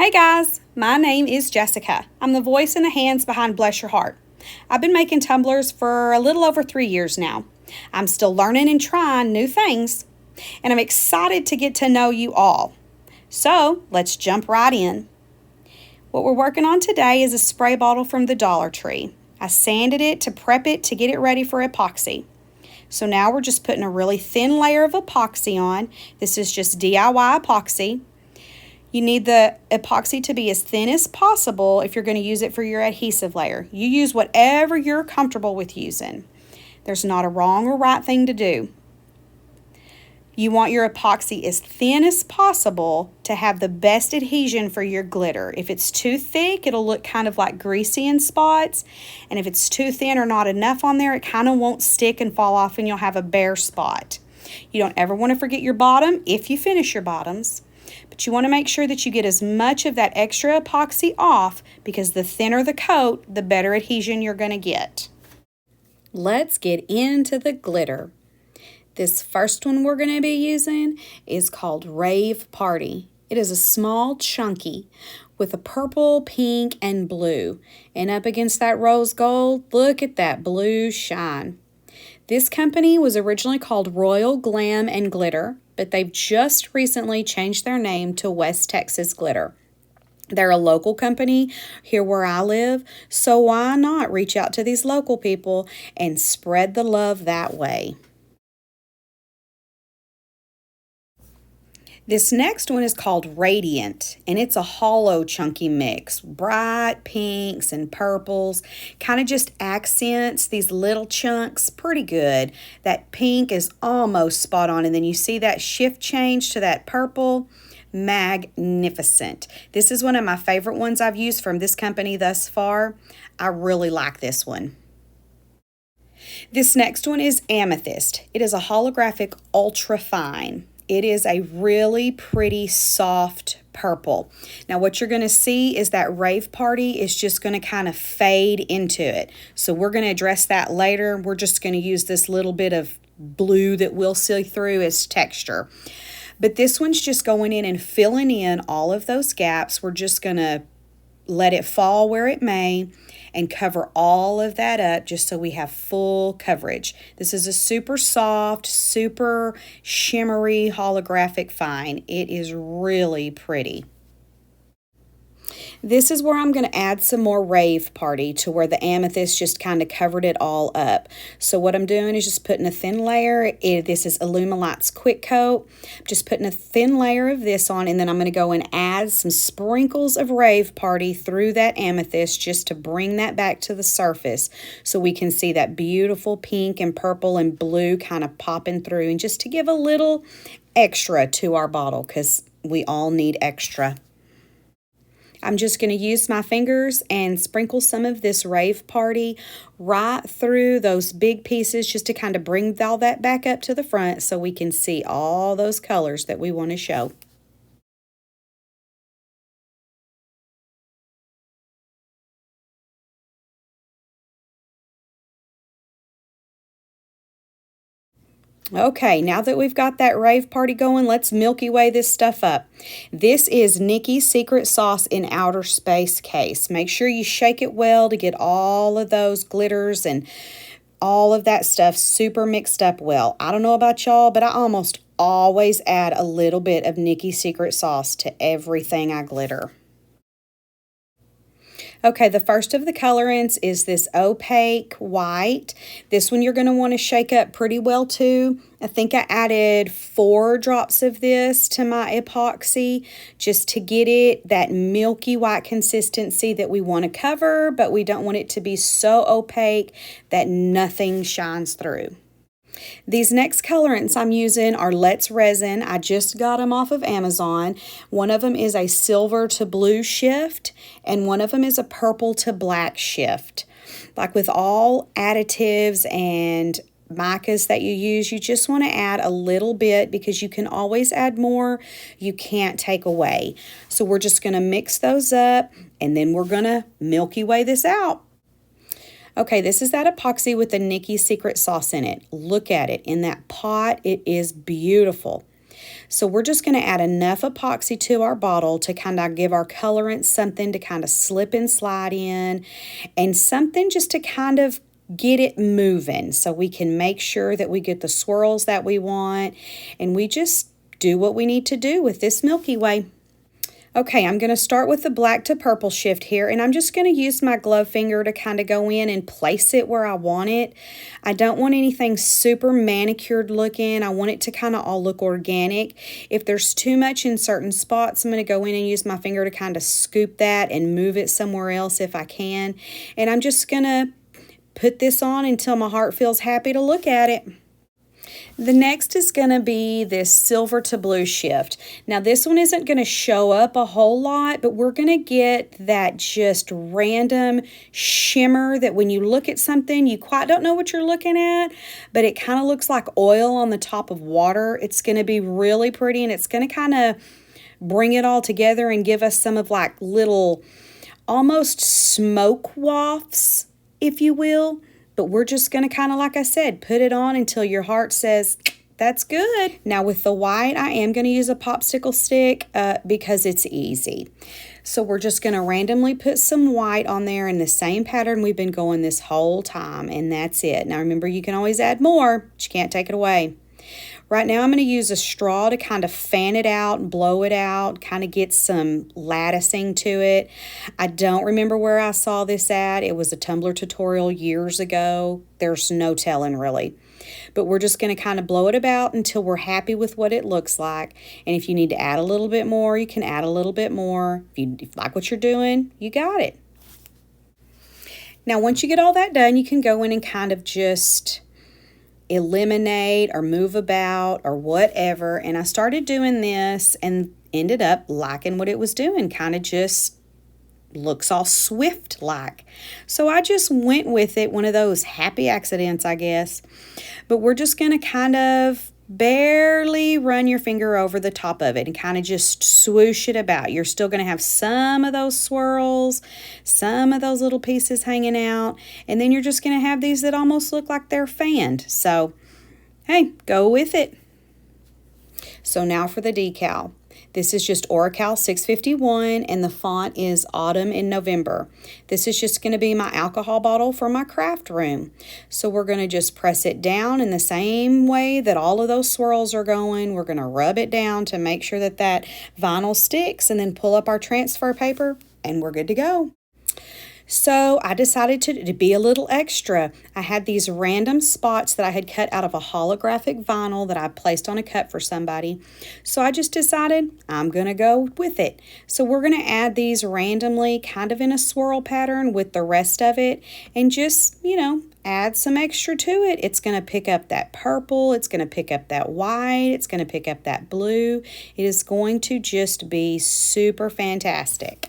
Hey guys, my name is Jessica. I'm the voice and the hands behind Bless Your Heart. I've been making tumblers for a little over 3 years now. I'm still learning and trying new things, and I'm excited to get to know you all. So let's jump right in. What we're working on today is a spray bottle from the Dollar Tree. I sanded it to prep it to get it ready for epoxy. So now we're just putting a really thin layer of epoxy on. This is just DIY epoxy. You need the epoxy to be as thin as possible if you're going to use it for your adhesive layer. You use whatever you're comfortable with using. There's not a wrong or right thing to do. You want your epoxy as thin as possible to have the best adhesion for your glitter. If it's too thick, it'll look kind of like greasy in spots. And if it's too thin or not enough on there, it kind of won't stick and fall off and you'll have a bare spot. You don't ever want to forget your bottom if you finish your bottoms. But you want to make sure that you get as much of that extra epoxy off because the thinner the coat, the better adhesion you're going to get. Let's get into the glitter. This first one we're going to be using is called Rave Party. It is a small chunky with a purple, pink, and blue. And up against that rose gold, look at that blue shine. This company was originally called Royal Glam and Glitter, but they've just recently changed their name to West Texas Glitter. They're a local company here where I live, so why not reach out to these local people and spread the love that way? This next one is called Radiant, and it's a hollow chunky mix. Bright pinks and purples, kind of just accents these little chunks pretty good. That pink is almost spot on, and then you see that shift change to that purple. Magnificent. This is one of my favorite ones I've used from this company thus far. I really like this one. This next one is Amethyst. It is a holographic ultra fine. It is a really pretty soft purple. Now what you're going to see is that Rave Party is just going to kind of fade into it. So we're going to address that later. We're just going to use this little bit of blue that we'll see through as texture. But this one's just going in and filling in all of those gaps. We're just going to let it fall where it may and cover all of that up just so we have full coverage. This is a super soft, super shimmery holographic fine. It is really pretty. This is where I'm going to add some more Rave Party to where the amethyst just kind of covered it all up. So what I'm doing is just putting a thin layer. This is Alumilite's Quick Coat. I'm just putting a thin layer of this on, and then I'm going to go and add some sprinkles of Rave Party through that amethyst just to bring that back to the surface so we can see that beautiful pink and purple and blue kind of popping through, and just to give a little extra to our bottle because we all need extra. I'm just going to use my fingers and sprinkle some of this Rave Party right through those big pieces just to kind of bring all that back up to the front so we can see all those colors that we want to show. Okay, now that we've got that Rave Party going, let's Milky Way this stuff up. This is Nikki's Secret Sauce in Outer Space case. Make sure you shake it well to get all of those glitters and all of that stuff super mixed up well. I don't know about y'all, but I almost always add a little bit of Nikki's Secret Sauce to everything I glitter. Okay, the first of the colorants is this opaque white. This one you're going to want to shake up pretty well too. I think I added 4 drops of this to my epoxy just to get it that milky white consistency that we want to cover, but we don't want it to be so opaque that nothing shines through. These next colorants I'm using are Let's Resin. I just got them off of Amazon. One of them is a silver to blue shift, and one of them is a purple to black shift. Like with all additives and micas that you use, you just want to add a little bit because you can always add more. You can't take away. So we're just going to mix those up, and then we're going to Milky Way this out. Okay, this is that epoxy with the Nikki Secret Sauce in it. Look at it. In that pot, it is beautiful. So we're just going to add enough epoxy to our bottle to kind of give our colorant something to kind of slip and slide in, and something just to kind of get it moving so we can make sure that we get the swirls that we want, and we just do what we need to do with this Milky Way. Okay, I'm going to start with the black to purple shift here, and I'm just going to use my glove finger to kind of go in and place it where I want it. I don't want anything super manicured looking. I want it to kind of all look organic. If there's too much in certain spots, I'm going to go in and use my finger to kind of scoop that and move it somewhere else if I can. And I'm just going to put this on until my heart feels happy to look at it. The next is going to be this silver to blue shift. Now this one isn't going to show up a whole lot, but we're going to get that just random shimmer that when you look at something, you quite don't know what you're looking at, but it kind of looks like oil on the top of water. It's going to be really pretty, and it's going to kind of bring it all together and give us some of like little almost smoke wafts, if you will. But we're just going to kind of, like I said, put it on until your heart says, that's good. Now with the white, I am going to use a popsicle stick because it's easy. So we're just going to randomly put some white on there in the same pattern we've been going this whole time, and that's it. Now remember, you can always add more, but you can't take it away. Right now I'm going to use a straw to kind of fan it out and blow it out, kind of get some latticing to it. I don't remember where I saw this at. It was a tumbler tutorial years ago. There's no telling really. But we're just going to kind of blow it about until we're happy with what it looks like. And if you need to add a little bit more, you can add a little bit more. If you like what you're doing, you got it. Now once you get all that done, you can go in and kind of just eliminate or move about or whatever. And I started doing this and ended up liking what it was doing. Kind of just looks all swift like. So I just went with it. One of those happy accidents, I guess. But we're just going to kind of barely run your finger over the top of it and kind of just swoosh it about. You're still going to have some of those swirls, some of those little pieces hanging out, and then you're just going to have these that almost look like they're fanned. So, hey, go with it. So now for the decal. This is just Oracal 651, and the font is Autumn in November. This is just going to be my alcohol bottle for my craft room. So we're going to just press it down in the same way that all of those swirls are going. We're going to rub it down to make sure that that vinyl sticks, and then pull up our transfer paper, and we're good to go. So I decided to be a little extra. I had these random spots that I had cut out of a holographic vinyl that I placed on a cup for somebody. So I just decided I'm going to go with it. So we're going to add these randomly, kind of in a swirl pattern with the rest of it, and just, add some extra to it. It's going to pick up that purple. It's going to pick up that white. It's going to pick up that blue. It is going to just be super fantastic.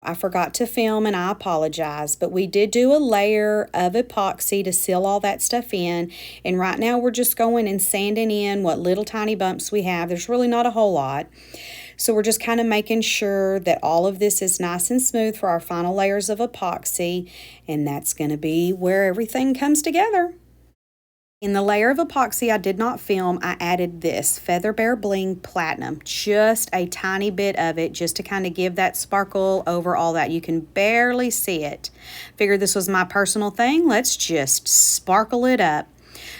I forgot to film, and I apologize, but we did do a layer of epoxy to seal all that stuff in, and right now we're just going and sanding in what little tiny bumps we have. There's really not a whole lot. So we're just kind of making sure that all of this is nice and smooth for our final layers of epoxy, and that's going to be where everything comes together. In the layer of epoxy I did not film, I added this Featherbear Bling Platinum, just a tiny bit of it, just to kind of give that sparkle over all that. You can barely see it. Figured this was my personal thing. Let's just sparkle it up.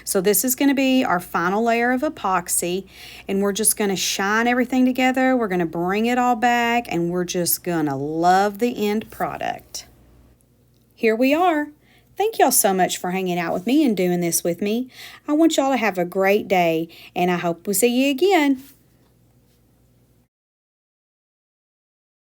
So this is going to be our final layer of epoxy, and we're just going to shine everything together. We're going to bring it all back, and we're just going to love the end product. Here we are. Thank y'all so much for hanging out with me and doing this with me. I want y'all to have a great day, and I hope we'll see you again.